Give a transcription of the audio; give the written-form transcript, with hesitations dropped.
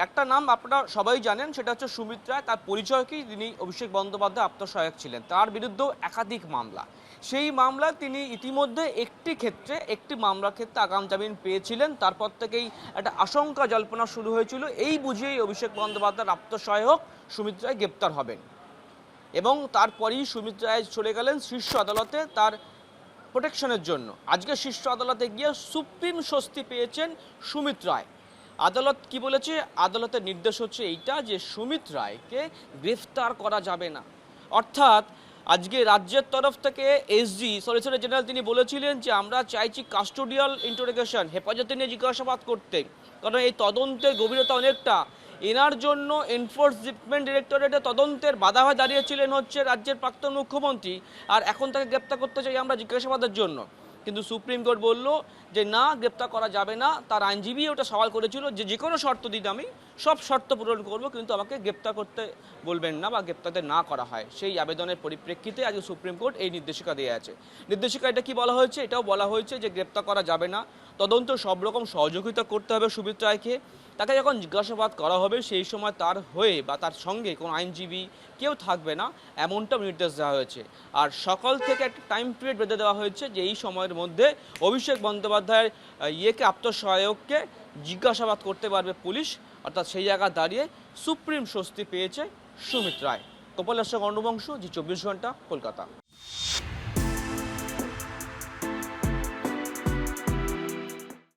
একটা নাম আপনারা সবাই জানেন, সেটা হচ্ছে সুমিত রায়। তার পরিচয় কি? তিনি অভিষেক বন্দ্যোপাধ্যায় আত্মসহায়ক ছিলেন। তার বিরুদ্ধেও একাধিক মামলা। সেই মামলায় তিনি ইতিমধ্যে একটি মামলার ক্ষেত্রে আগাম জামিন পেয়েছিলেন। তারপর থেকেই একটা আশঙ্কা জল্পনা শুরু হয়েছিল, এই বুঝিয়েই অভিষেক বন্দ্যোপাধ্যায়ের আত্মসহায়ক সুমিত রায় গ্রেপ্তার হবেন। এবং তারপরেই সুমিত রায় চলে গেলেন শীর্ষ আদালতে তার প্রোটেকশনের জন্য। আজকে শীর্ষ আদালতে গিয়ে সুপ্রিম স্বস্তি পেয়েছেন সুমিত রায়। আদালত কি বলেছে? আদালতের নির্দেশ হচ্ছে এইটা যে সুমিত রায়কে গ্রেফতার করা যাবে না। অর্থাৎ আজকে রাজ্যের তরফ থেকে এসজি সলিসিটর জেনারেল তিনি বলেছিলেন যে আমরা চাইছি কাস্টোডিয়াল ইন্টারোগেশন, হেফাজতে নিয়ে জিজ্ঞাসাবাদ করতে, কারণ এই তদন্তের গভীরতা অনেকটা। এনার জন্য এনফোর্সমেন্ট ডিরেক্টরেটে তদন্তের বাধা হয়ে দাঁড়িয়েছিলেন হচ্ছে রাজ্যের প্রাক্তন মুখ্যমন্ত্রী, আর এখন তাকে গ্রেপ্তার করতে চাই আমরা জিজ্ঞাসাবাদের জন্য। কিন্তু সুপ্রিম কোর্ট বলল যে না, গ্রেপ্তার করা যাবে না। তার আইনজীবী ওটা সওয়াল করেছিল যে যে কোনো শর্ত দিতে আমি সব শর্ত পূরণ করব, কিন্তু আমাকে গ্রেপ্তার করতে বলবেন না বা গ্রেপ্তার না করা হয়। সেই আবেদনের পরিপ্রেক্ষিতে আজকে সুপ্রিম কোর্ট এই নির্দেশিকা দিয়ে আছে। নির্দেশিকা এটা কি বলা হয়েছে? এটাও বলা হয়েছে যে গ্রেপ্তার করা যাবে না, তদন্ত সব রকম সহযোগিতা করতে হবে সুমিত রায়কে। তাকে যখন জিজ্ঞাসাবাদ করা হবে সেই সময় তার হয়ে বা তার সঙ্গে কোনো আইনজীবী কেউ থাকবে না, এমনটাও নির্দেশ দেওয়া হয়েছে। আর সকাল থেকে একটা টাইম পিরিয়ড বেঁধে দেওয়া হয়েছে যে এই সময়ের মধ্যে অভিষেক বন্দ্যোপাধ্যায়ের আত্মসহায়ককে জিজ্ঞাসাবাদ করতে পারবে পুলিশ। অর্থাৎ সেই জায়গায় দাঁড়িয়ে সুপ্রিম স্বস্তি পেয়েছে সুমিত রায়। কপালেশ্বর গণবংশ, জি 24 ঘন্টা, কলকাতা।